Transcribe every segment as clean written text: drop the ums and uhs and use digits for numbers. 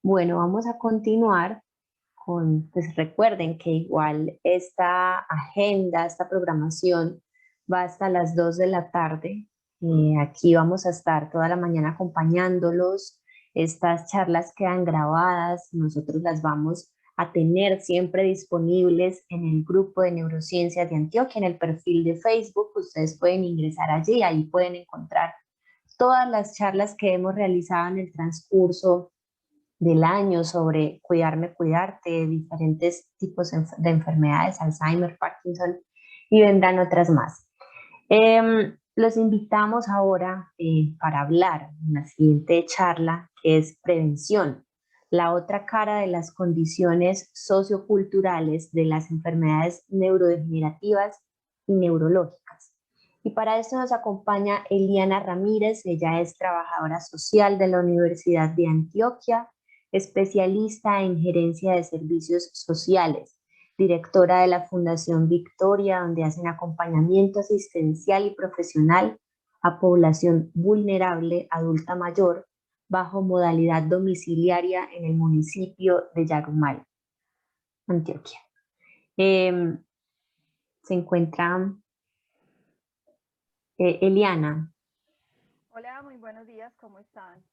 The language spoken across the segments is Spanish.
Bueno, vamos a continuar pues recuerden que igual esta agenda, esta programación va hasta las 2 de la tarde. Aquí vamos a estar toda la mañana acompañándolos. Estas charlas quedan grabadas, nosotros las vamos a tener siempre disponibles en el grupo de neurociencias de Antioquia, en el perfil de Facebook. Ustedes pueden ingresar allí, ahí pueden encontrar todas las charlas que hemos realizado en el transcurso del año sobre cuidarme, cuidarte, diferentes tipos de enfermedades, Alzheimer, Parkinson, y vendrán otras más. Los invitamos ahora para hablar en la siguiente charla, que es prevención, la otra cara de las condiciones socioculturales de las enfermedades neurodegenerativas y neurológicas. Y para eso nos acompaña Eliana Ramírez. Ella es trabajadora social de la Universidad de Antioquia, especialista en gerencia de servicios sociales, directora de la Fundación Victoria, donde hacen acompañamiento asistencial y profesional a población vulnerable adulta mayor bajo modalidad domiciliaria en el municipio de Yarumal, Antioquia. Se encuentra Eliana. Hola, muy buenos días, ¿cómo están?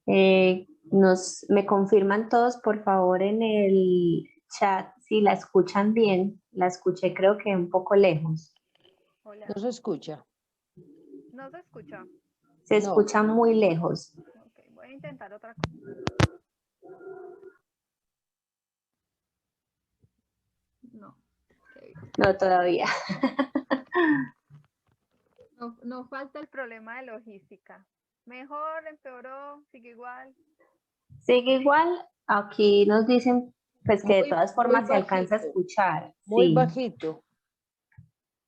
Me confirman todos, por favor, en el chat si la escuchan bien. La escuché creo que un poco lejos. Hola, No se escucha. ¿no se escucha? Se No. escucha muy lejos. Ok, voy a intentar otra cosa. No, ok. No, todavía. No falta el problema de logística. Mejor, empeoró, sigue igual. Sigue igual. Aquí nos dicen pues que de Muy, todas muy formas se alcanza a bajito. escuchar. Muy Sí. bajito.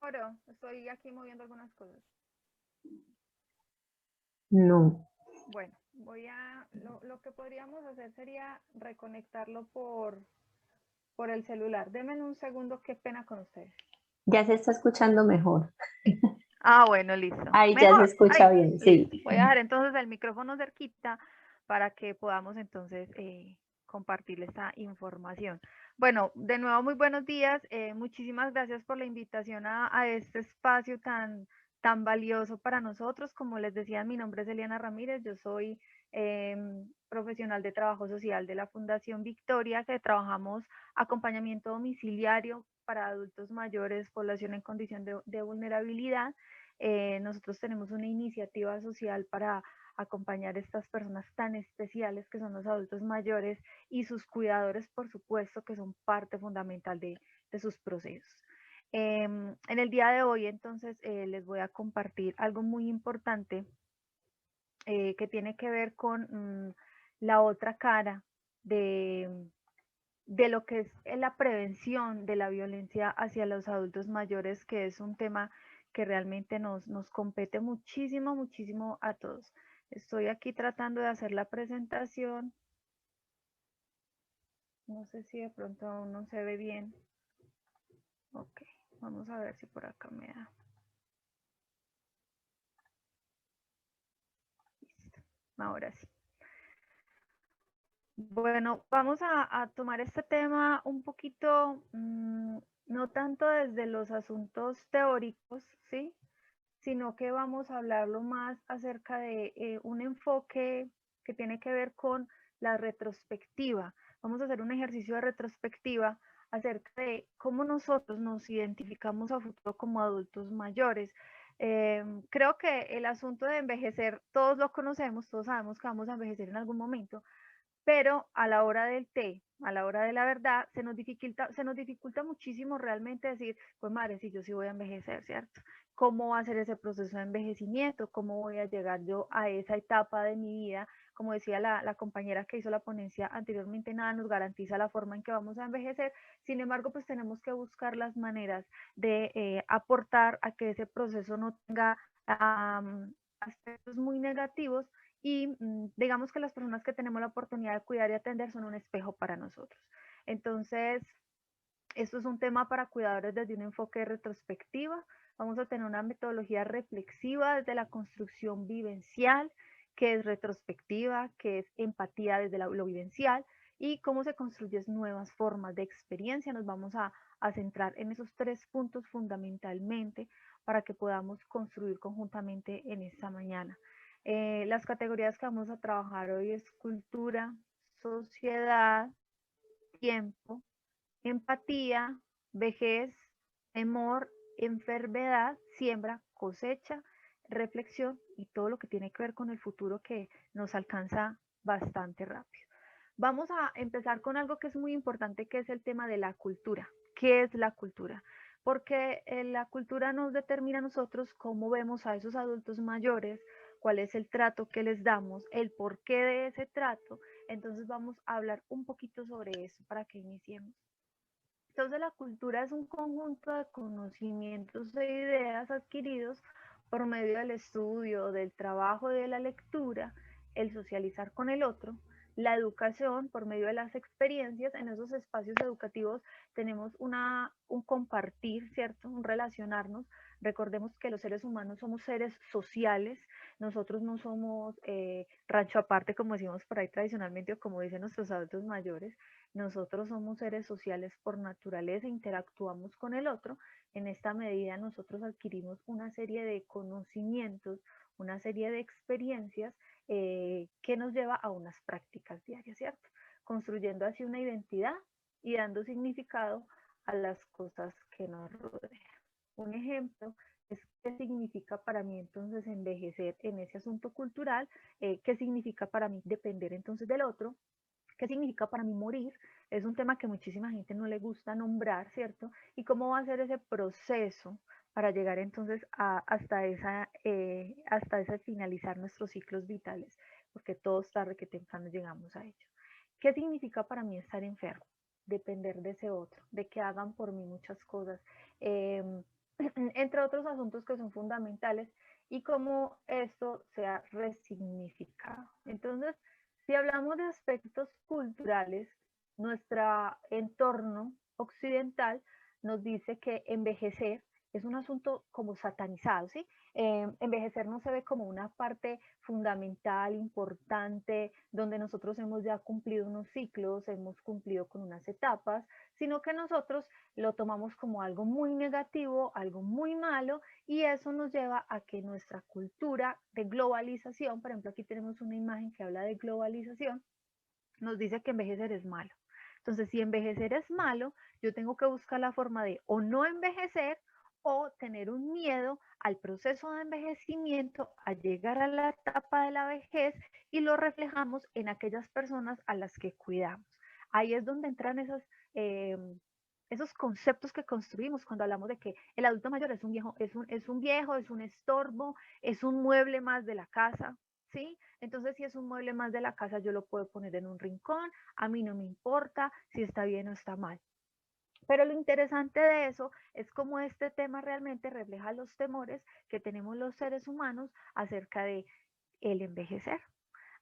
Pero estoy aquí moviendo algunas cosas. No. Bueno, lo que podríamos hacer sería reconectarlo por el celular. Denme un segundo, qué pena con ustedes. Ya se está escuchando mejor. Ah, bueno, listo. Ahí ya se Mejor. escucha Ay, bien, sí. listo. Voy a dejar entonces el micrófono cerquita para que podamos entonces compartir esta información. Bueno, de nuevo, muy buenos días. Muchísimas gracias por la invitación a este espacio tan valioso para nosotros. Como les decía, mi nombre es Eliana Ramírez. Yo soy profesional de trabajo social de la Fundación Victoria, que trabajamos acompañamiento domiciliario para adultos mayores, población en condición de vulnerabilidad. Nosotros tenemos una iniciativa social para acompañar a estas personas tan especiales que son los adultos mayores y sus cuidadores, por supuesto, que son parte fundamental de sus procesos. En el día de hoy, entonces, les voy a compartir algo muy importante que tiene que ver con la otra cara de lo que es la prevención de la violencia hacia los adultos mayores, que es un tema que realmente nos compete muchísimo, muchísimo a todos. Estoy aquí tratando de hacer la presentación. No sé si de pronto aún no se ve bien. Ok, vamos a ver si por acá me da. Listo, ahora sí. Bueno, vamos a tomar este tema un poquito, no tanto desde los asuntos teóricos, ¿sí? Sino que vamos a hablarlo más acerca de un enfoque que tiene que ver con la retrospectiva. Vamos a hacer un ejercicio de retrospectiva acerca de cómo nosotros nos identificamos a futuro como adultos mayores. Creo que el asunto de envejecer, todos lo conocemos, todos sabemos que vamos a envejecer en algún momento, pero a la hora del té, a la hora de la verdad, se nos dificulta muchísimo realmente decir, pues madre, si yo sí voy a envejecer, ¿cierto? ¿Cómo va a ser ese proceso de envejecimiento? ¿Cómo voy a llegar yo a esa etapa de mi vida? Como decía la compañera que hizo la ponencia anteriormente, nada nos garantiza la forma en que vamos a envejecer. Sin embargo, pues tenemos que buscar las maneras de aportar a que ese proceso no tenga aspectos muy negativos y digamos que las personas que tenemos la oportunidad de cuidar y atender son un espejo para nosotros. Entonces, esto es un tema para cuidadores desde un enfoque retrospectiva. Vamos a tener una metodología reflexiva desde la construcción vivencial qué es retrospectiva, qué es empatía desde lo vivencial y cómo se construyen nuevas formas de experiencia. Nos vamos a centrar en esos 3 puntos fundamentalmente para que podamos construir conjuntamente en esta mañana. Las categorías que vamos a trabajar hoy es cultura, sociedad, tiempo, empatía, vejez, temor, enfermedad, siembra, cosecha, reflexión y todo lo que tiene que ver con el futuro que nos alcanza bastante rápido. Vamos a empezar con algo que es muy importante, que es el tema de la cultura. ¿Qué es la cultura? Porque la cultura nos determina a nosotros cómo vemos a esos adultos mayores, cuál es el trato que les damos, el porqué de ese trato. Entonces vamos a hablar un poquito sobre eso para que iniciemos. Entonces la cultura es un conjunto de conocimientos e ideas adquiridos por medio del estudio, del trabajo, de la lectura, el socializar con el otro, la educación por medio de las experiencias. En esos espacios educativos tenemos un compartir, ¿cierto? Un relacionarnos. Recordemos que los seres humanos somos seres sociales, nosotros no somos rancho aparte, como decimos por ahí tradicionalmente o como dicen nuestros adultos mayores. Nosotros somos seres sociales por naturaleza, interactuamos con el otro. En esta medida nosotros adquirimos una serie de conocimientos, una serie de experiencias que nos lleva a unas prácticas diarias, ¿cierto? Construyendo así una identidad y dando significado a las cosas que nos rodean. Un ejemplo es qué significa para mí entonces envejecer en ese asunto cultural, qué significa para mí depender entonces del otro, qué significa para mí morir. Es un tema que muchísima gente no le gusta nombrar, ¿cierto? Y cómo va a ser ese proceso para llegar entonces hasta ese finalizar nuestros ciclos vitales, porque todos tarde que temprano llegamos a ello. ¿Qué significa para mí estar enfermo? Depender de ese otro, de que hagan por mí muchas cosas, eh, entre otros asuntos que son fundamentales, y cómo esto se ha resignificado. Entonces, si hablamos de aspectos culturales, nuestro entorno occidental nos dice que envejecer es un asunto como satanizado, ¿sí? Envejecer no se ve como una parte fundamental, importante, donde nosotros hemos ya cumplido unos ciclos, hemos cumplido con unas etapas, sino que nosotros lo tomamos como algo muy negativo, algo muy malo, y eso nos lleva a que nuestra cultura de globalización, por ejemplo, aquí tenemos una imagen que habla de globalización, nos dice que envejecer es malo. Entonces, si envejecer es malo, yo tengo que buscar la forma de o no envejecer o tener un miedo al proceso de envejecimiento, a llegar a la etapa de la vejez, y lo reflejamos en aquellas personas a las que cuidamos. Ahí es donde entran esos conceptos que construimos cuando hablamos de que el adulto mayor es un viejo, es un estorbo, es un mueble más de la casa, ¿sí? Entonces, si es un mueble más de la casa, yo lo puedo poner en un rincón, a mí no me importa si está bien o está mal. Pero lo interesante de eso es cómo este tema realmente refleja los temores que tenemos los seres humanos acerca de el envejecer.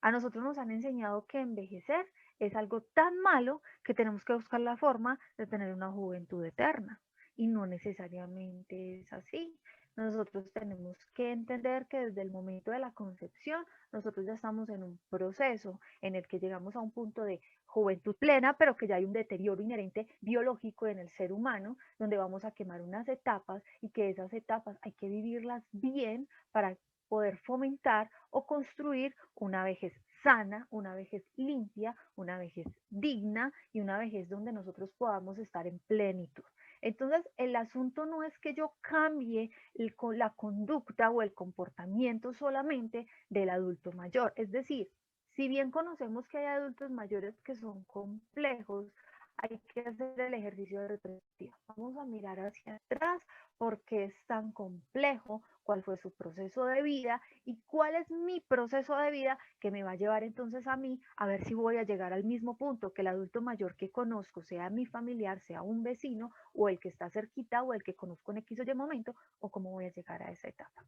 A nosotros nos han enseñado que envejecer es algo tan malo que tenemos que buscar la forma de tener una juventud eterna. Y no necesariamente es así. Nosotros tenemos que entender que desde el momento de la concepción, nosotros ya estamos en un proceso en el que llegamos a un punto de juventud plena, pero que ya hay un deterioro inherente biológico en el ser humano, donde vamos a quemar unas etapas, y que esas etapas hay que vivirlas bien para poder fomentar o construir una vejez sana, una vejez limpia, una vejez digna y una vejez donde nosotros podamos estar en plenitud. Entonces, el asunto no es que yo cambie la conducta o el comportamiento solamente del adulto mayor. Es decir, si bien conocemos que hay adultos mayores que son complejos, hay que hacer el ejercicio de retrospectiva. Vamos a mirar hacia atrás por qué es tan complejo, cuál fue su proceso de vida y cuál es mi proceso de vida que me va a llevar entonces a mí a ver si voy a llegar al mismo punto que el adulto mayor que conozco, sea mi familiar, sea un vecino o el que está cerquita o el que conozco en X o Y momento, o cómo voy a llegar a esa etapa.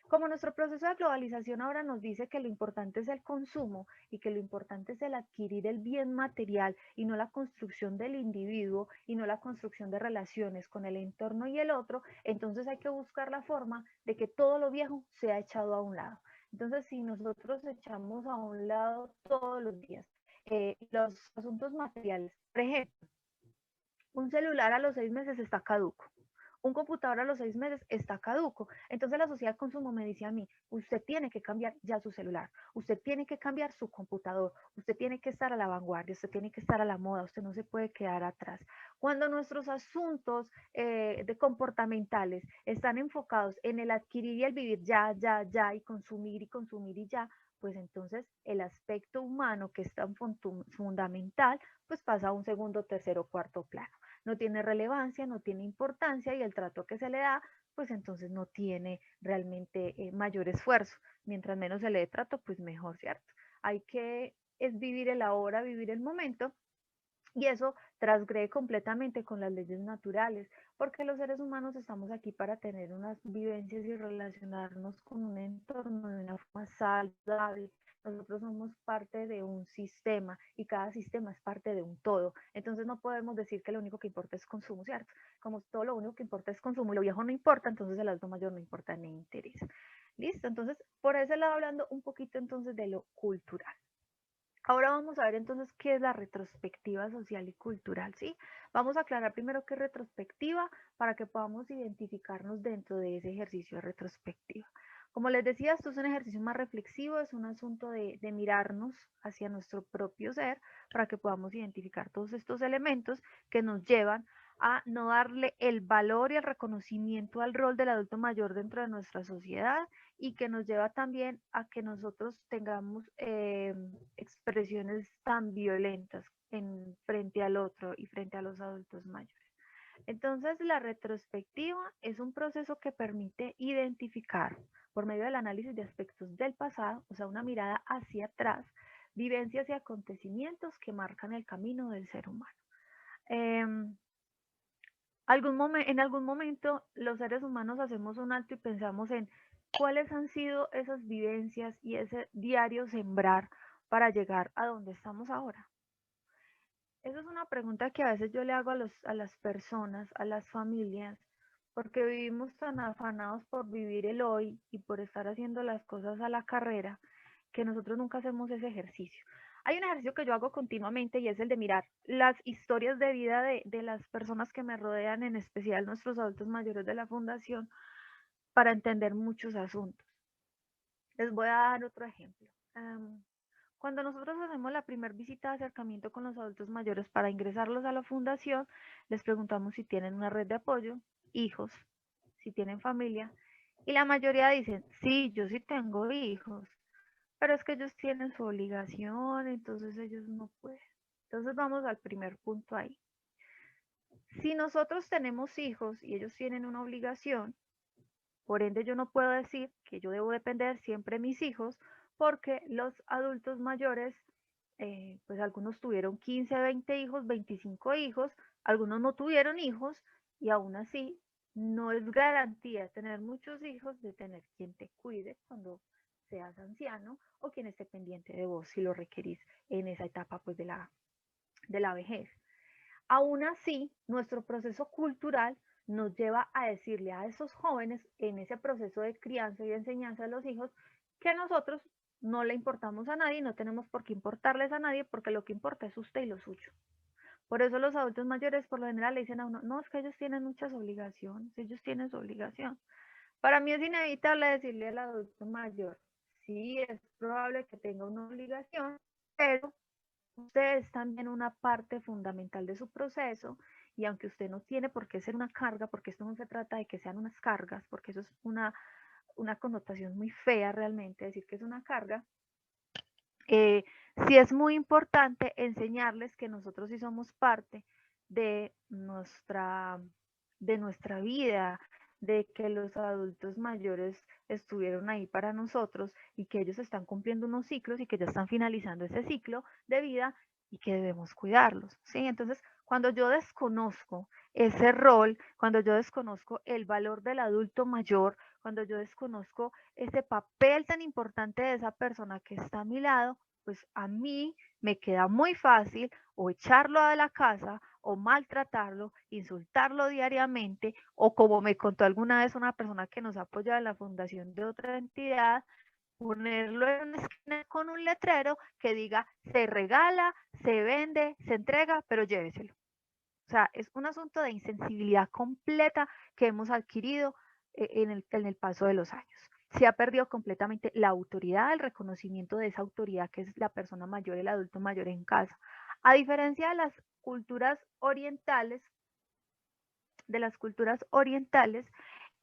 Como nuestro proceso de globalización ahora nos dice que lo importante es el consumo y que lo importante es el adquirir el bien material y no la construcción del individuo y no la construcción de relaciones con el entorno y el otro, entonces hay que buscar la forma de que todo lo viejo sea echado a un lado. Entonces, si nosotros echamos a un lado todos los días los asuntos materiales, por ejemplo, un celular a los 6 meses está caduco. Un computador a los 6 meses está caduco. Entonces la sociedad de consumo me dice a mí, usted tiene que cambiar ya su celular, usted tiene que cambiar su computador, usted tiene que estar a la vanguardia, usted tiene que estar a la moda, usted no se puede quedar atrás. Cuando nuestros asuntos de comportamentales están enfocados en el adquirir y el vivir ya, ya, ya, y consumir y ya, pues entonces el aspecto humano que es tan fundamental, pues pasa a un segundo, tercero, cuarto plano. No tiene relevancia, no tiene importancia y el trato que se le da, pues entonces no tiene realmente mayor esfuerzo. Mientras menos se le dé trato, pues mejor, ¿cierto? Hay que es vivir el ahora, vivir el momento, y eso transgrede completamente con las leyes naturales, porque los seres humanos estamos aquí para tener unas vivencias y relacionarnos con un entorno de una forma saludable. Nosotros somos parte de un sistema y cada sistema es parte de un todo. Entonces no podemos decir que lo único que importa es consumo, ¿cierto? Como todo lo único que importa es consumo y lo viejo no importa, entonces el adulto mayor no importa ni interesa. ¿Listo? Entonces, por ese lado hablando un poquito entonces de lo cultural. Ahora vamos a ver entonces qué es la retrospectiva social y cultural, ¿sí? Vamos a aclarar primero qué es retrospectiva para que podamos identificarnos dentro de ese ejercicio de retrospectiva. Como les decía, esto es un ejercicio más reflexivo, es un asunto de mirarnos hacia nuestro propio ser para que podamos identificar todos estos elementos que nos llevan a no darle el valor y el reconocimiento al rol del adulto mayor dentro de nuestra sociedad y que nos lleva también a que nosotros tengamos expresiones tan violentas en frente al otro y frente a los adultos mayores. Entonces, la retrospectiva es un proceso que permite identificar por medio del análisis de aspectos del pasado, o sea, una mirada hacia atrás, vivencias y acontecimientos que marcan el camino del ser humano. En algún momento los seres humanos hacemos un alto y pensamos en cuáles han sido esas vivencias y ese diario sembrar para llegar a donde estamos ahora. Esa es una pregunta que a veces yo le hago a las personas, a las familias, porque vivimos tan afanados por vivir el hoy y por estar haciendo las cosas a la carrera, que nosotros nunca hacemos ese ejercicio. Hay un ejercicio que yo hago continuamente y es el de mirar las historias de vida de las personas que me rodean, en especial nuestros adultos mayores de la fundación, para entender muchos asuntos. Les voy a dar otro ejemplo. Cuando nosotros hacemos la primera visita de acercamiento con los adultos mayores para ingresarlos a la fundación, les preguntamos si tienen una red de apoyo, hijos, si tienen familia, y la mayoría dicen, sí, yo sí tengo hijos, pero es que ellos tienen su obligación, entonces ellos no pueden. Entonces vamos al primer punto ahí. Si nosotros tenemos hijos y ellos tienen una obligación, por ende yo no puedo decir que yo debo depender siempre de mis hijos, porque los adultos mayores, pues algunos tuvieron 15, 20 hijos, 25 hijos, algunos no tuvieron hijos y aún así no es garantía tener muchos hijos de tener quien te cuide cuando seas anciano o quien esté pendiente de vos si lo requerís en esa etapa pues de la vejez. Aún así, nuestro proceso cultural nos lleva a decirle a esos jóvenes en ese proceso de crianza y de enseñanza de los hijos que nosotros no le importamos a nadie y no tenemos por qué importarles a nadie porque lo que importa es usted y lo suyo. Por eso los adultos mayores por lo general le dicen a uno, no, es que ellos tienen muchas obligaciones, ellos tienen su obligación. Para mí es inevitable decirle al adulto mayor, sí, es probable que tenga una obligación, pero usted es también una parte fundamental de su proceso y aunque usted no tiene por qué ser una carga, porque esto no se trata de que sean unas cargas, porque eso es una connotación muy fea realmente, decir que es una carga, sí es muy importante enseñarles que nosotros sí somos parte de de nuestra vida, de que los adultos mayores estuvieron ahí para nosotros y que ellos están cumpliendo unos ciclos y que ya están finalizando ese ciclo de vida y que debemos cuidarlos, ¿sí? Entonces, cuando yo desconozco ese rol, cuando yo desconozco el valor del adulto mayor, cuando yo desconozco ese papel tan importante de esa persona que está a mi lado, pues a mí me queda muy fácil o echarlo de la casa o maltratarlo, insultarlo diariamente o como me contó alguna vez una persona que nos ha apoyado en la fundación de otra entidad, ponerlo en una esquina con un letrero que diga se regala, se vende, se entrega, pero lléveselo. O sea, es un asunto de insensibilidad completa que hemos adquirido en el paso de los años. Se ha perdido completamente la autoridad, el reconocimiento de esa autoridad que es la persona mayor, el adulto mayor en casa. A diferencia de las culturas orientales,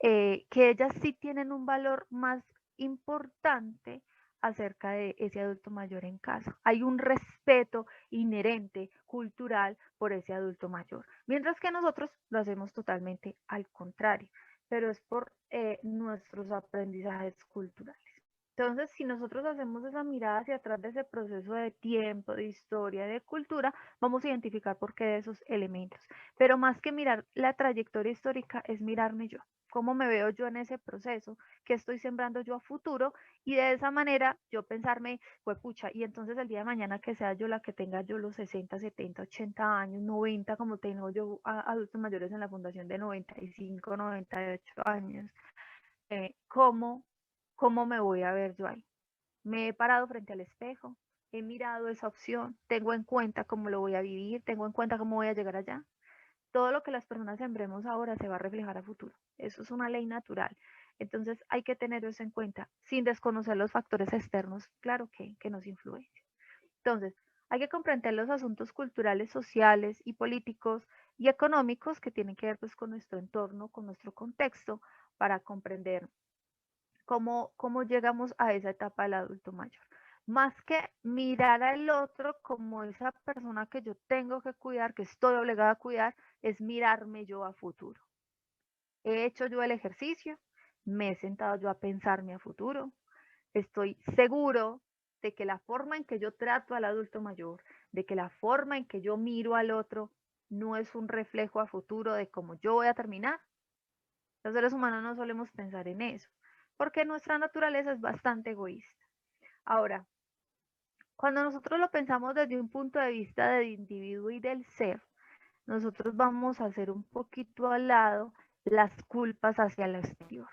que ellas sí tienen un valor más importante acerca de ese adulto mayor en casa. Hay un respeto inherente, cultural, por ese adulto mayor, mientras que nosotros lo hacemos totalmente al contrario, pero es por nuestros aprendizajes culturales. Entonces, si nosotros hacemos esa mirada hacia atrás de ese proceso de tiempo, de historia, de cultura, vamos a identificar por qué de esos elementos. Pero más que mirar la trayectoria histórica, es mirarme yo, cómo me veo yo en ese proceso, qué estoy sembrando yo a futuro, y de esa manera yo pensarme, pues pucha, y entonces el día de mañana que sea yo la que tenga yo los 60, 70, 80 años, 90, como tengo yo a adultos mayores en la fundación de 95, 98 años, ¿cómo, ¿cómo me voy a ver yo ahí? Me he parado frente al espejo, he mirado esa opción, tengo en cuenta cómo lo voy a vivir, tengo en cuenta cómo voy a llegar allá. Todo lo que las personas sembremos ahora se va a reflejar a futuro. Eso es una ley natural. Entonces hay que tener eso en cuenta, sin desconocer los factores externos, claro que nos influencian. Entonces, hay que comprender los asuntos culturales, sociales y políticos y económicos que tienen que ver pues, con nuestro entorno, con nuestro contexto, para comprender cómo llegamos a esa etapa del adulto mayor. Más que mirar al otro como esa persona que yo tengo que cuidar, que estoy obligada a cuidar, es mirarme yo a futuro. He hecho yo el ejercicio, me he sentado yo a pensarme a futuro, estoy seguro de que la forma en que yo trato al adulto mayor, de que la forma en que yo miro al otro, no es un reflejo a futuro de cómo yo voy a terminar. Los seres humanos no solemos pensar en eso, porque nuestra naturaleza es bastante egoísta. Ahora, cuando nosotros lo pensamos desde un punto de vista del individuo y del ser, nosotros vamos a hacer un poquito al lado las culpas hacia el exterior.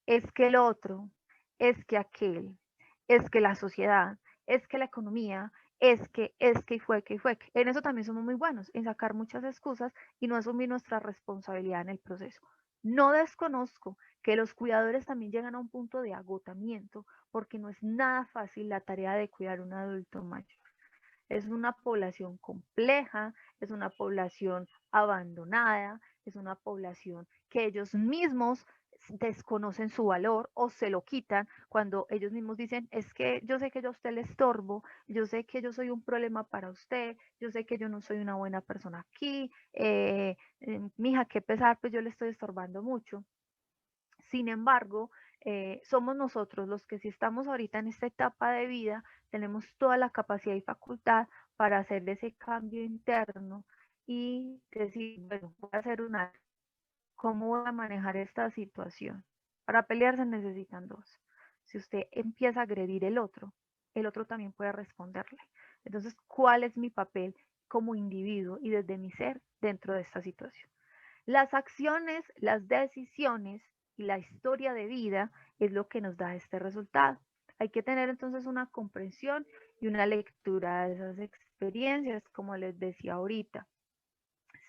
Es que el otro, es que aquel, es que la sociedad, es que la economía, y fue, que fue. En eso también somos muy buenos, en sacar muchas excusas y no asumir nuestra responsabilidad en el proceso. No desconozco que los cuidadores también llegan a un punto de agotamiento porque no es nada fácil la tarea de cuidar a un adulto mayor. Es una población compleja, es una población abandonada, es una población que ellos mismos desconocen su valor o se lo quitan cuando ellos mismos dicen, es que yo sé que yo a usted le estorbo, yo sé que yo soy un problema para usted, yo sé que yo no soy una buena persona aquí, mija, qué pesar, pues yo le estoy estorbando mucho. Sin embargo, somos nosotros los que si estamos ahorita en esta etapa de vida, tenemos toda la capacidad y facultad para hacer ese cambio interno y decir, bueno, voy a hacer una, ¿cómo voy a manejar esta situación? Para pelear se necesitan dos. Si usted empieza a agredir el otro también puede responderle. Entonces, ¿cuál es mi papel como individuo y desde mi ser dentro de esta situación? Las acciones, las decisiones y la historia de vida es lo que nos da este resultado. Hay que tener entonces una comprensión y una lectura de esas experiencias, como les decía ahorita.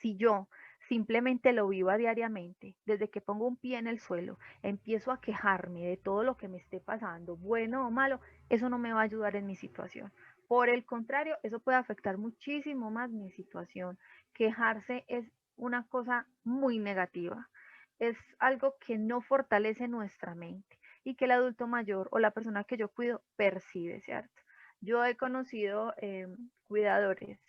Si yo simplemente lo vivo diariamente, desde que pongo un pie en el suelo, empiezo a quejarme de todo lo que me esté pasando, bueno o malo, eso no me va a ayudar en mi situación. Por el contrario, eso puede afectar muchísimo más mi situación. Quejarse es una cosa muy negativa, es algo que no fortalece nuestra mente y que el adulto mayor o la persona que yo cuido percibe, ¿cierto? Yo he conocido cuidadores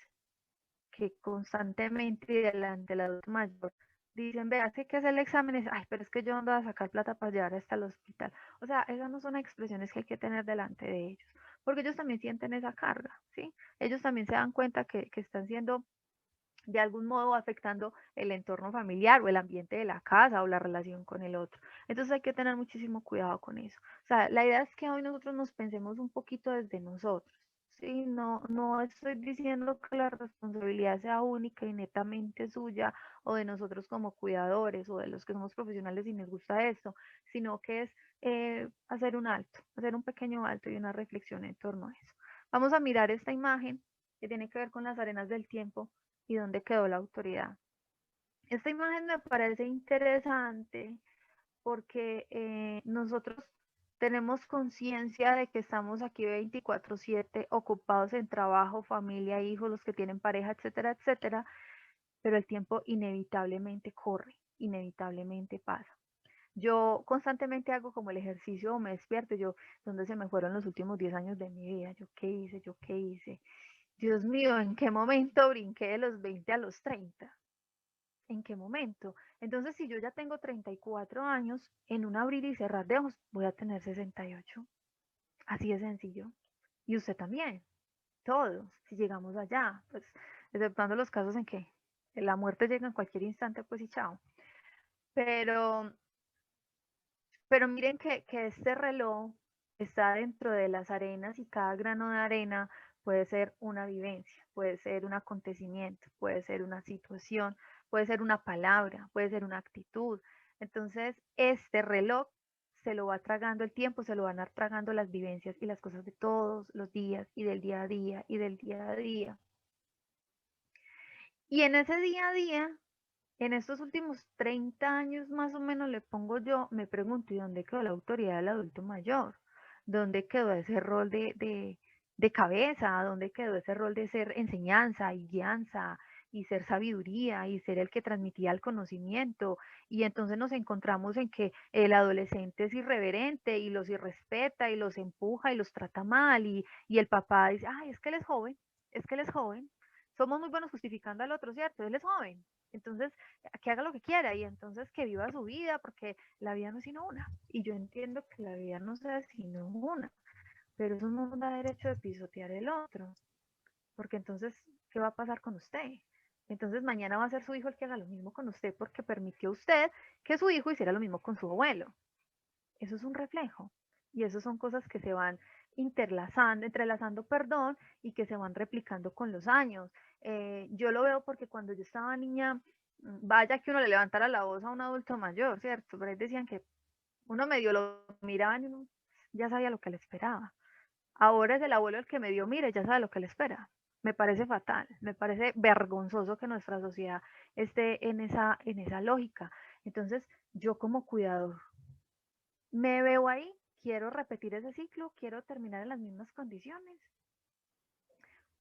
que constantemente delante del adulto mayor dicen, vea, sé que hacer el examen es, ay, pero es que yo ando a sacar plata para llevar hasta el hospital. O sea, esas no son expresiones que hay que tener delante de ellos, porque ellos también sienten esa carga, ¿sí? Ellos también se dan cuenta que están siendo de algún modo afectando el entorno familiar o el ambiente de la casa o la relación con el otro. Entonces hay que tener muchísimo cuidado con eso. O sea, la idea es que hoy nosotros nos pensemos un poquito desde nosotros, ¿sí? No estoy diciendo que la responsabilidad sea única y netamente suya o de nosotros como cuidadores o de los que somos profesionales y nos gusta esto, sino que es hacer un alto, hacer un pequeño alto y una reflexión en torno a eso. Vamos a mirar esta imagen que tiene que ver con las arenas del tiempo y dónde quedó la autoridad. Esta imagen me parece interesante porque nosotros tenemos conciencia de que estamos aquí 24/7 ocupados en trabajo, familia, hijos, los que tienen pareja, etcétera, etcétera, pero el tiempo inevitablemente corre, inevitablemente pasa. Yo constantemente hago como el ejercicio o me despierto, yo, ¿dónde se me fueron los últimos 10 años de mi vida? ¿Yo qué hice? ¿Yo qué hice? Dios mío, ¿en qué momento brinqué de los 20 a los 30? ¿En qué momento? Entonces, si yo ya tengo 34 años, en un abrir y cerrar de ojos voy a tener 68. Así de sencillo. Y usted también, todos, si llegamos allá, pues exceptuando los casos en que la muerte llega en cualquier instante, pues y chao. Pero, pero miren que este reloj está dentro de las arenas y cada grano de arena puede ser una vivencia, puede ser un acontecimiento, puede ser una situación, puede ser una palabra, puede ser una actitud. Entonces, este reloj se lo va tragando el tiempo, se lo van a tragando las vivencias y las cosas de todos los días y del día a día y del día a día. Y en ese día a día, en estos últimos 30 años más o menos le pongo yo, me pregunto, ¿y dónde quedó la autoridad del adulto mayor? ¿Dónde quedó ese rol de cabeza? ¿Dónde quedó ese rol de ser enseñanza y guianza y ser sabiduría y ser el que transmitía el conocimiento? Y entonces nos encontramos en que el adolescente es irreverente y los irrespeta y los empuja y los trata mal y el papá dice, ay, es que él es joven, es que él es joven. Somos muy buenos justificando al otro, ¿cierto? Él es joven. Entonces, que haga lo que quiera y entonces que viva su vida, porque la vida no es sino una. Y yo entiendo que la vida no sea sino una, pero eso no da derecho de pisotear el otro, porque entonces, ¿qué va a pasar con usted? Entonces mañana va a ser su hijo el que haga lo mismo con usted porque permitió usted que su hijo hiciera lo mismo con su abuelo. Eso es un reflejo. Y eso son cosas que se van entrelazando, perdón, y que se van replicando con los años. Yo lo veo porque cuando yo estaba niña, vaya que uno le levantara la voz a un adulto mayor, ¿cierto? Pero ahí decían que uno medio lo miraba y uno ya sabía lo que le esperaba. Ahora es el abuelo el que medio mire, ya sabe lo que le espera. Me parece fatal, me parece vergonzoso que nuestra sociedad esté en esa lógica. Entonces, yo como cuidador, me veo ahí, quiero repetir ese ciclo, quiero terminar en las mismas condiciones,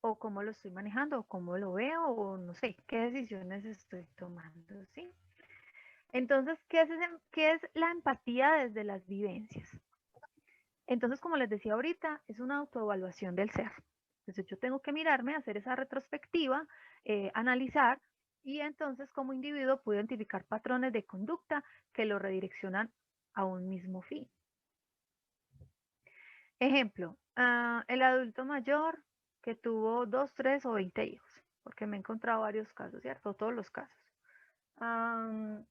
o cómo lo estoy manejando, o cómo lo veo, o no sé, qué decisiones estoy tomando, ¿sí? Entonces, qué es la empatía desde las vivencias? Entonces, como les decía ahorita, es una autoevaluación del ser. Entonces, yo tengo que mirarme, hacer esa retrospectiva, analizar, y entonces como individuo puedo identificar patrones de conducta que lo redireccionan a un mismo fin. Ejemplo, el adulto mayor que tuvo 2, 3 o 20 hijos, porque me he encontrado varios casos, ¿cierto? Todos los casos.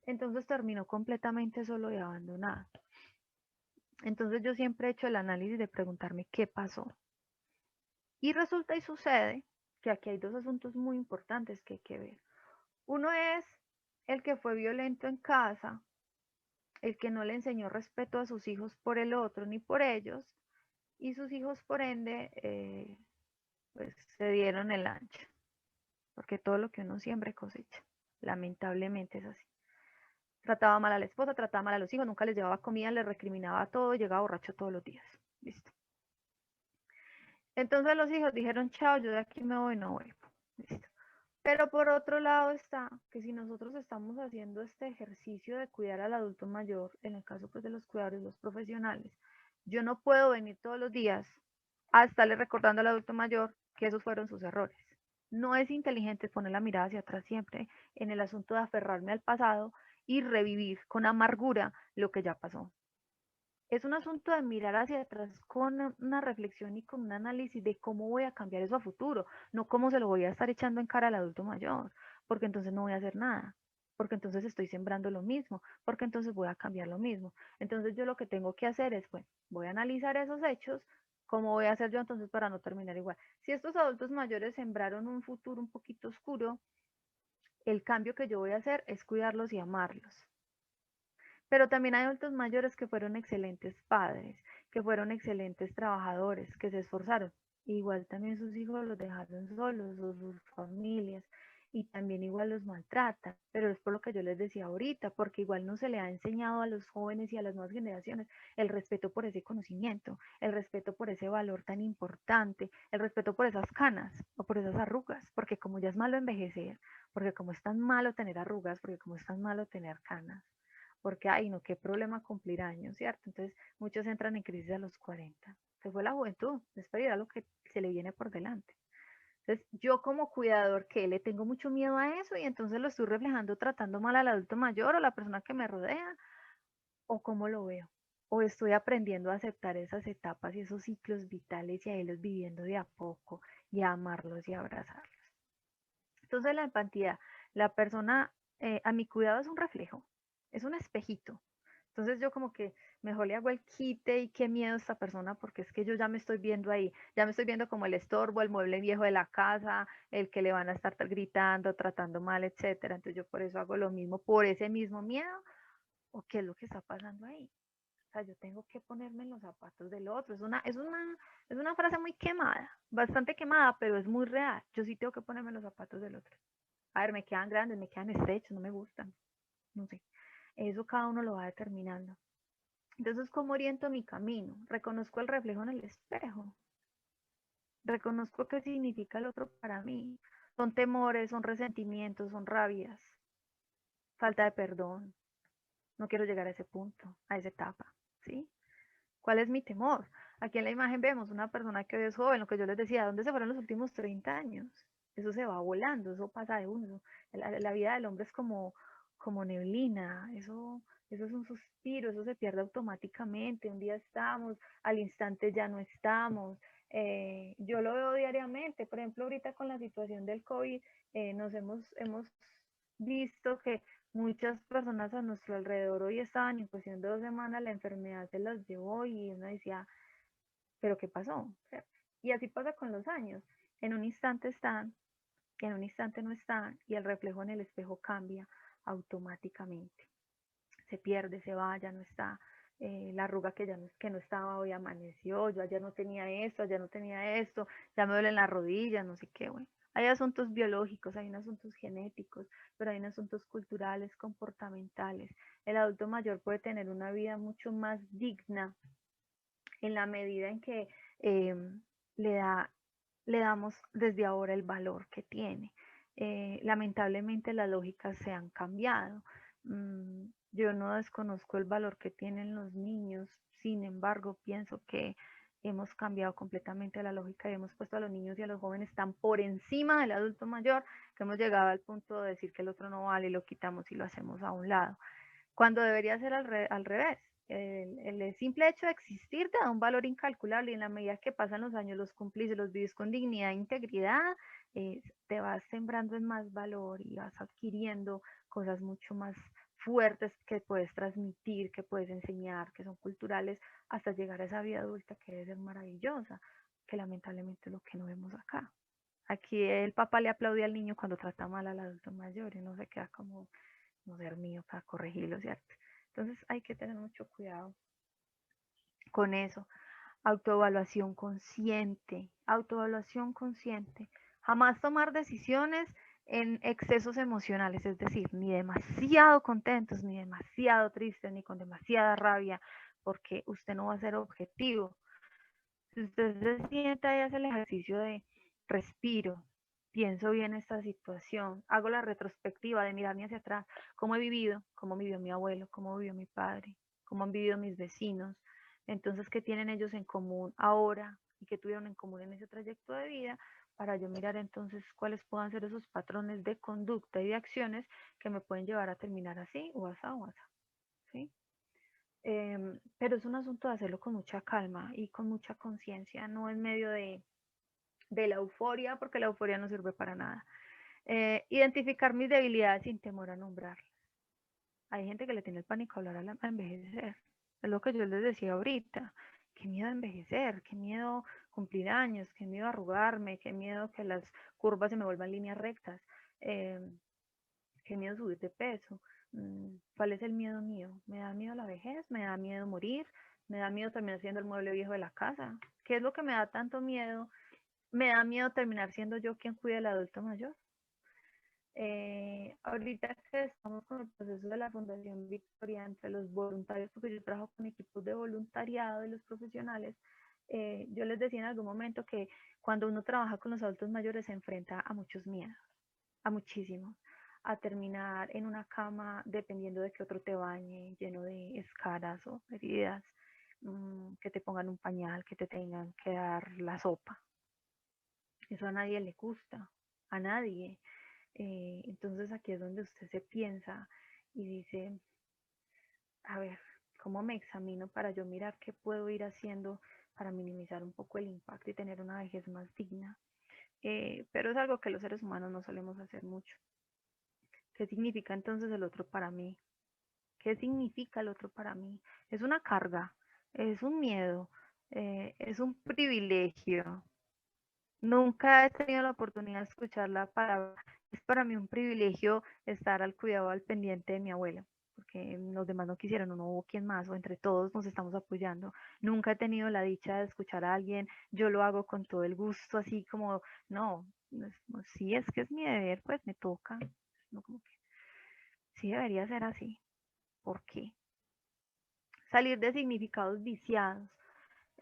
Entonces terminó completamente solo y abandonado. Entonces yo siempre he hecho el análisis de preguntarme qué pasó. Y resulta y sucede que aquí hay dos asuntos muy importantes que hay que ver. Uno es el que fue violento en casa, el que no le enseñó respeto a sus hijos por el otro ni por ellos, y sus hijos por ende pues se dieron el ancho, porque todo lo que uno siembra cosecha, lamentablemente es así. Trataba mal a la esposa, trataba mal a los hijos, nunca les llevaba comida, les recriminaba todo, llegaba borracho todos los días. Listo. Entonces los hijos dijeron, chao, yo de aquí me voy, no vuelvo. Listo. Pero por otro lado está que si nosotros estamos haciendo este ejercicio de cuidar al adulto mayor, en el caso pues de los cuidadores, los profesionales, yo no puedo venir todos los días a estarle recordando al adulto mayor que esos fueron sus errores. No es inteligente poner la mirada hacia atrás siempre en el asunto de aferrarme al pasado y revivir con amargura lo que ya pasó. Es un asunto de mirar hacia atrás con una reflexión y con un análisis de cómo voy a cambiar eso a futuro, no cómo se lo voy a estar echando en cara al adulto mayor, porque entonces no voy a hacer nada, porque entonces estoy sembrando lo mismo, porque entonces voy a cambiar lo mismo. Entonces yo lo que tengo que hacer es, bueno, voy a analizar esos hechos, ¿Cómo voy a hacer yo entonces para no terminar igual? Si estos adultos mayores sembraron un futuro un poquito oscuro, el cambio que yo voy a hacer es cuidarlos y amarlos. Pero también hay adultos mayores que fueron excelentes padres, que fueron excelentes trabajadores, que se esforzaron. Igual también sus hijos los dejaron solos o sus familias y también igual los maltratan. Pero es por lo que yo les decía ahorita, porque igual no se le ha enseñado a los jóvenes y a las nuevas generaciones el respeto por ese conocimiento, el respeto por ese valor tan importante, el respeto por esas canas o por esas arrugas, porque como ya es malo envejecer, porque como es tan malo tener arrugas, porque como es tan malo tener canas, porque, ay, no, qué problema cumplir años, ¿cierto? Entonces, muchos entran en crisis a los 40. Se fue la juventud, después dirá lo que se le viene por delante. Entonces, yo como cuidador, que le tengo mucho miedo a eso y entonces lo estoy reflejando tratando mal al adulto mayor o la persona que me rodea, o cómo lo veo. O estoy aprendiendo a aceptar esas etapas y esos ciclos vitales y a irlos viviendo de a poco y a amarlos y a abrazarlos. Entonces, la empatía, la persona a mi cuidado es un reflejo, es un espejito. Entonces yo como que mejor le hago el quite y qué miedo a esta persona porque es que yo ya me estoy viendo ahí, ya me estoy viendo como el estorbo, el mueble viejo de la casa, el que le van a estar gritando, tratando mal, etcétera. Entonces yo por eso hago lo mismo, por ese mismo miedo, o qué es lo que está pasando ahí. O sea, yo tengo que ponerme en los zapatos del otro. Es una frase muy quemada, bastante quemada, pero es muy real. Yo sí tengo que ponerme en los zapatos del otro. A ver, me quedan grandes, me quedan estrechos, no me gustan, no sé. Eso cada uno lo va determinando. Entonces, ¿cómo oriento mi camino? Reconozco el reflejo en el espejo. Reconozco qué significa el otro para mí. Son temores, son resentimientos, son rabias, falta de perdón. No quiero llegar a ese punto, a esa etapa, ¿sí? ¿Cuál es mi temor? Aquí en la imagen vemos una persona que hoy es joven, lo que yo les decía, ¿dónde se fueron los últimos 30 años? Eso se va volando, eso pasa de uno. La vida del hombre es como neblina, eso es un suspiro, eso se pierde automáticamente. Un día estamos, al instante ya no estamos. Yo lo veo diariamente, por ejemplo, ahorita con la situación del COVID, hemos visto que muchas personas a nuestro alrededor hoy estaban en cuestión de 2 semanas, la enfermedad se las llevó y uno decía, ¿pero qué pasó? Y así pasa con los años. En un instante están, en un instante no están y el reflejo en el espejo cambia automáticamente. Se pierde, se va, ya no está. La arruga que no estaba hoy amaneció, yo ayer no tenía esto, ayer no tenía esto, ya me duelen las rodillas, no sé qué, bueno. Hay asuntos biológicos, hay asuntos genéticos, pero hay asuntos culturales, comportamentales. El adulto mayor puede tener una vida mucho más digna en la medida en que eh, le, da, le damos desde ahora el valor que tiene. Lamentablemente las lógicas se han cambiado. Yo no desconozco el valor que tienen los niños, sin embargo, pienso que hemos cambiado completamente la lógica y hemos puesto a los niños y a los jóvenes tan por encima del adulto mayor que hemos llegado al punto de decir que el otro no vale y lo quitamos y lo hacemos a un lado, cuando debería ser al revés. El simple hecho de existir te da un valor incalculable y en la medida que pasan los años los cumplís y los vives con dignidad e integridad, te vas sembrando en más valor y vas adquiriendo cosas mucho más fuertes que puedes transmitir, que puedes enseñar, que son culturales, hasta llegar a esa vida adulta que debe ser maravillosa, que lamentablemente es lo que no vemos acá. Aquí el papá le aplaude al niño cuando trata mal al adulto mayor y no se queda como no ser mío para corregirlo, ¿cierto? Entonces hay que tener mucho cuidado con eso. Autoevaluación consciente, autoevaluación consciente. Jamás tomar decisiones en excesos emocionales, es decir, ni demasiado contentos, ni demasiado tristes, ni con demasiada rabia, porque usted no va a ser objetivo. Si usted se sienta y hace el ejercicio de respiro, pienso bien esta situación, hago la retrospectiva de mirarme hacia atrás, cómo he vivido, cómo vivió mi abuelo, cómo vivió mi padre, cómo han vivido mis vecinos, entonces qué tienen ellos en común ahora y qué tuvieron en común en ese trayecto de vida, para yo mirar entonces cuáles puedan ser esos patrones de conducta y de acciones que me pueden llevar a terminar así o así o así, ¿sí? Pero es un asunto de hacerlo con mucha calma y con mucha conciencia, no en medio de la euforia, porque la euforia no sirve para nada. Identificar mis debilidades sin temor a nombrarlas. Hay gente que le tiene el pánico a hablar a envejecer, es lo que yo les decía ahorita. qué miedo envejecer, qué miedo cumplir años, qué miedo arrugarme, qué miedo que las curvas se me vuelvan líneas rectas, eh, qué miedo subir de peso. ¿Cuál es el miedo mío? ¿Me da miedo la vejez? ¿Me da miedo morir? ¿Me da miedo terminar siendo el mueble viejo de la casa? ¿Qué es lo que me da tanto miedo? ¿Me da miedo terminar siendo yo quien cuide al adulto mayor? Ahorita que estamos con el proceso de la Fundación Victoria entre los voluntarios, porque yo trabajo con equipos de voluntariado y los profesionales, yo les decía en algún momento que cuando uno trabaja con los adultos mayores se enfrenta a muchos miedos, a muchísimos, a terminar en una cama dependiendo de que otro te bañe, lleno de escaras o heridas, que te pongan un pañal, que te tengan que dar la sopa. Eso a nadie le gusta, a nadie. Entonces aquí es donde usted se piensa y dice, a ver, ¿cómo me examino para yo mirar qué puedo ir haciendo para minimizar un poco el impacto y tener una vejez más digna? Pero es algo que los seres humanos no solemos hacer mucho. ¿Qué significa entonces el otro para mí? ¿Qué significa el otro para mí? Es una carga, es un miedo, es un privilegio. Nunca he tenido la oportunidad de escuchar la palabra. Es para mí un privilegio estar al cuidado, al pendiente de mi abuela, porque los demás no quisieron, no hubo quien más, o entre todos nos estamos apoyando. Nunca he tenido la dicha de escuchar a alguien, yo lo hago con todo el gusto, así como, no, sí es que es mi deber, pues me toca. No, como que sí debería ser así. ¿Por qué? Salir de significados viciados.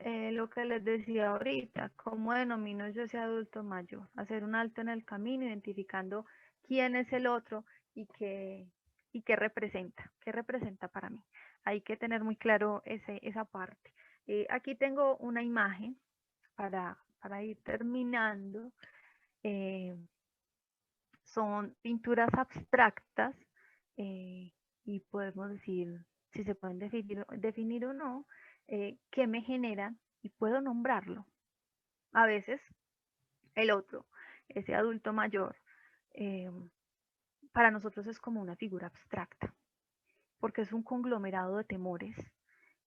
Lo que les decía ahorita, ¿cómo denomino yo ese adulto mayor? Hacer un alto en el camino, identificando quién es el otro y qué representa para mí. Hay que tener muy claro esa parte. Aquí tengo una imagen para ir terminando. Eh, Son pinturas abstractas y podemos decir si se pueden definir o no, qué me generan y puedo nombrarlo. A veces el otro, ese adulto mayor, eh, para nosotros es como una figura abstracta, porque es un conglomerado de temores,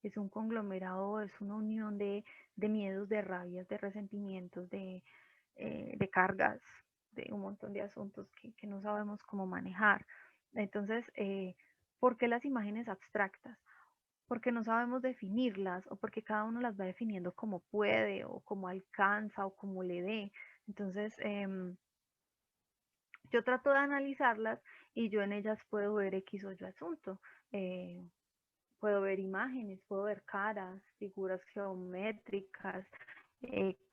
es un conglomerado, es una unión de miedos, de rabias, de resentimientos, de cargas, de un montón de asuntos que no sabemos cómo manejar. Entonces, ¿por qué las imágenes abstractas? Porque no sabemos definirlas o porque cada uno las va definiendo como puede o como alcanza o como le dé. Entonces, yo trato de analizarlas y yo en ellas puedo ver X o Y asunto. Eh, Puedo ver imágenes, puedo ver caras, figuras geométricas,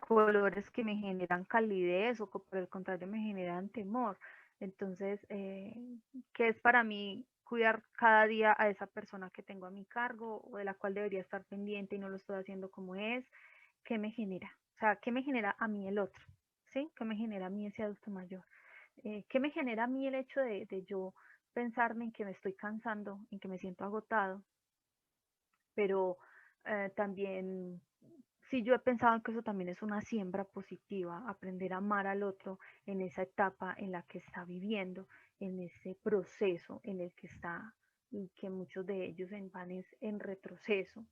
colores que me generan calidez o que por el contrario me generan temor. Entonces, ¿qué es para mí cuidar cada día a esa persona que tengo a mi cargo o de la cual debería estar pendiente y no lo estoy haciendo como es? ¿Qué me genera? O sea, ¿qué me genera a mí el otro? ¿Sí? ¿Qué me genera a mí ese adulto mayor? ¿Qué me genera a mí el hecho de yo pensarme en que me estoy cansando, en que me siento agotado? Pero también, sí, yo he pensado que eso también es una siembra positiva, aprender a amar al otro en esa etapa en la que está viviendo, en ese proceso en el que está y que muchos de ellos van en retroceso,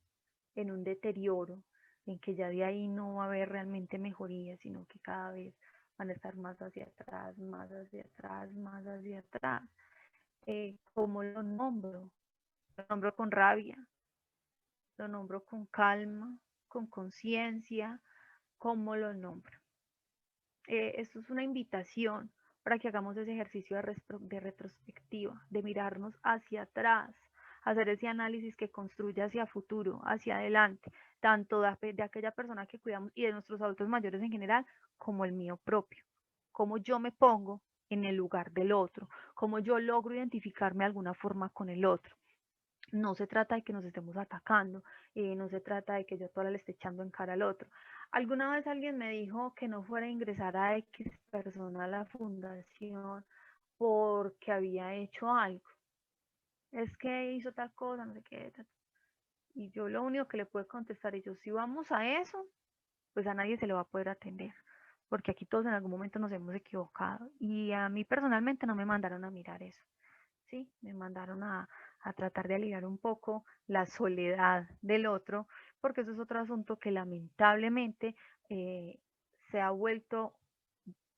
en un deterioro, en que ya de ahí no va a haber realmente mejoría, sino que cada vez van a estar más hacia atrás, más hacia atrás, más hacia atrás. ¿Cómo lo nombro? Lo nombro con rabia, lo nombro con calma, con conciencia, ¿cómo lo nombro? Esto es una invitación para que hagamos ese ejercicio de retrospectiva, de mirarnos hacia atrás, hacer ese análisis que construya hacia futuro, hacia adelante, tanto de aquella persona que cuidamos y de nuestros adultos mayores en general, como el mío propio. Cómo yo me pongo en el lugar del otro, cómo yo logro identificarme de alguna forma con el otro. No se trata de que nos estemos atacando, no se trata de que yo toda le esté echando en cara al otro. Alguna vez alguien me dijo que no fuera a ingresar a X persona a la fundación porque había hecho algo. Es que hizo tal cosa, no sé qué. Y yo lo único que le puedo contestar es, yo, si vamos a eso, pues a nadie se le va a poder atender, porque aquí todos en algún momento nos hemos equivocado. Y a mí personalmente no me mandaron a mirar eso. Sí, me mandaron a tratar de aliviar un poco la soledad del otro, porque eso es otro asunto que lamentablemente se ha vuelto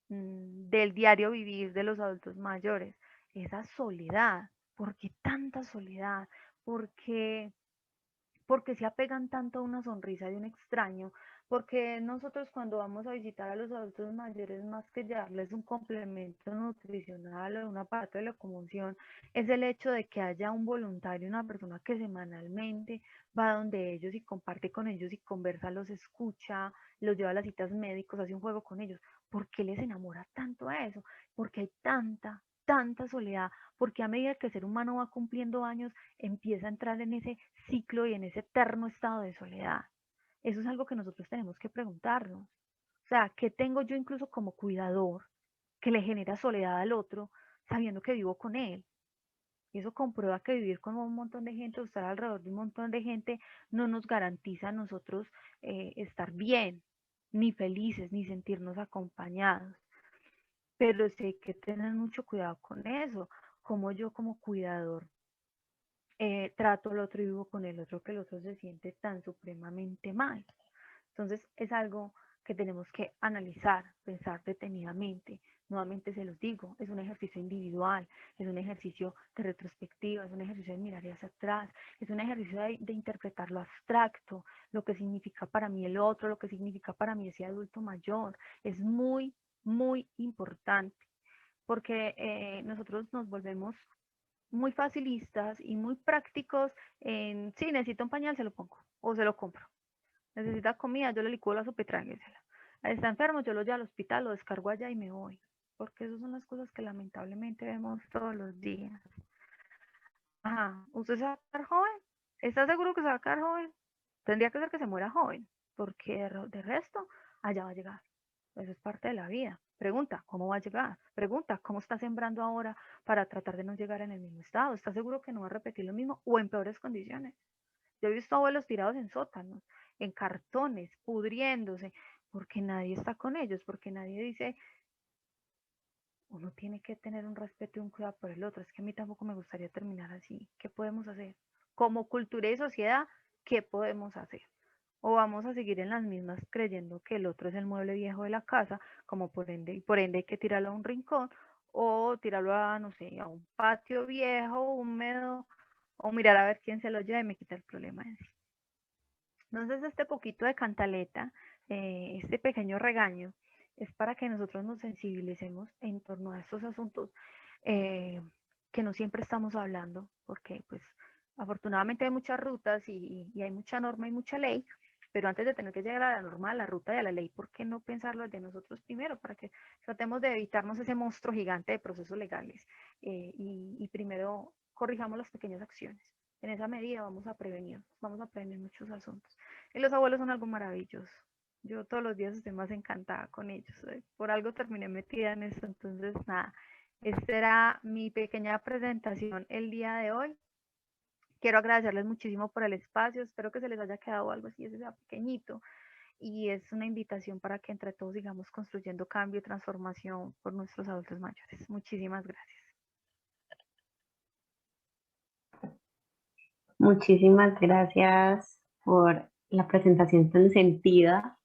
del diario vivir de los adultos mayores, esa soledad. ¿Por qué tanta soledad? Porque porque se apegan tanto a una sonrisa de un extraño, porque nosotros cuando vamos a visitar a los adultos mayores, más que darles un complemento nutricional o un aparato de locomoción, es el hecho de que haya un voluntario, una persona que semanalmente va donde ellos y comparte con ellos y conversa, los escucha, los lleva a las citas médicos, hace un juego con ellos. ¿Por qué les enamora tanto a eso? Porque hay tanta soledad, porque a medida que el ser humano va cumpliendo años, empieza a entrar en ese ciclo y en ese eterno estado de soledad. Eso es algo que nosotros tenemos que preguntarnos. O sea, ¿qué tengo yo incluso como cuidador que le genera soledad al otro sabiendo que vivo con él? Y eso comprueba que vivir con un montón de gente o estar alrededor de un montón de gente no nos garantiza a nosotros estar bien, ni felices, ni sentirnos acompañados. Pero sí hay que tener mucho cuidado con eso, como yo como cuidador trato al otro y vivo con el otro, que el otro se siente tan supremamente mal. Entonces es algo que tenemos que analizar, pensar detenidamente. Nuevamente se los digo, es un ejercicio individual, es un ejercicio de retrospectiva, es un ejercicio de mirar hacia atrás, es un ejercicio de interpretar lo abstracto, lo que significa para mí el otro, lo que significa para mí ese adulto mayor. Es muy importante porque nosotros nos volvemos muy facilistas y muy prácticos en, sí, necesito un pañal, se lo pongo o se lo compro. Necesita comida, yo le licuo la sopa y tráguesela. Está enfermo, yo lo llevo al hospital, lo descargo allá y me voy. Porque esas son las cosas que lamentablemente vemos todos los días. Ajá, ¿usted se va a quedar joven? ¿Está seguro que se va a quedar joven? Tendría que ser que se muera joven, porque de resto, allá va a llegar. Eso es parte de la vida. Pregunta, ¿cómo va a llegar? Pregunta, ¿cómo está sembrando ahora para tratar de no llegar en el mismo estado? ¿Está seguro que no va a repetir lo mismo o en peores condiciones? Yo he visto abuelos tirados en sótanos, en cartones, pudriéndose, porque nadie está con ellos, porque nadie dice, uno tiene que tener un respeto y un cuidado por el otro. Es que a mí tampoco me gustaría terminar así. ¿Qué podemos hacer? Como cultura y sociedad, ¿qué podemos hacer? O vamos a seguir en las mismas creyendo que el otro es el mueble viejo de la casa, como por ende hay que tirarlo a un rincón, o tirarlo a, no sé, a un patio viejo, húmedo, o mirar a ver quién se lo lleva y me quita el problema de sí. Entonces, este poquito de cantaleta, este pequeño regaño, es para que nosotros nos sensibilicemos en torno a estos asuntos que no siempre estamos hablando, porque pues afortunadamente hay muchas rutas y hay mucha norma y mucha ley, pero antes de tener que llegar a la norma, a la ruta y a la ley, ¿por qué no pensarlo de nosotros primero? Para que tratemos de evitarnos ese monstruo gigante de procesos legales y primero corrijamos las pequeñas acciones. En esa medida vamos a prevenir muchos asuntos. Y los abuelos son algo maravilloso. Yo todos los días estoy más encantada con ellos. Por algo terminé metida en esto. Entonces, nada, esta era mi pequeña presentación el día de hoy. Quiero agradecerles muchísimo por el espacio. Espero que se les haya quedado algo así, ese sea pequeñito. Y es una invitación para que entre todos sigamos construyendo cambio y transformación por nuestros adultos mayores. Muchísimas gracias. Muchísimas gracias por la presentación tan sentida.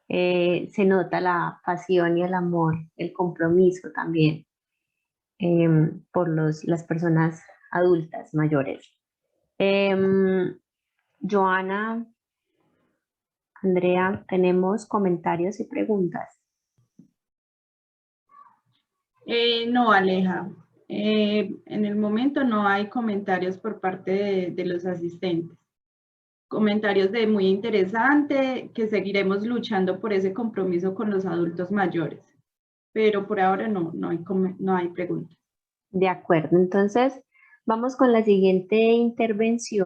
Se nota la pasión y el amor, el compromiso también por las personas adultas mayores. Joana, Andrea, tenemos comentarios y preguntas. No, Aleja. En el momento no hay comentarios por parte de los asistentes. Comentarios de muy interesante, que seguiremos luchando por ese compromiso con los adultos mayores. Pero por ahora no hay preguntas. De acuerdo, entonces vamos con la siguiente intervención.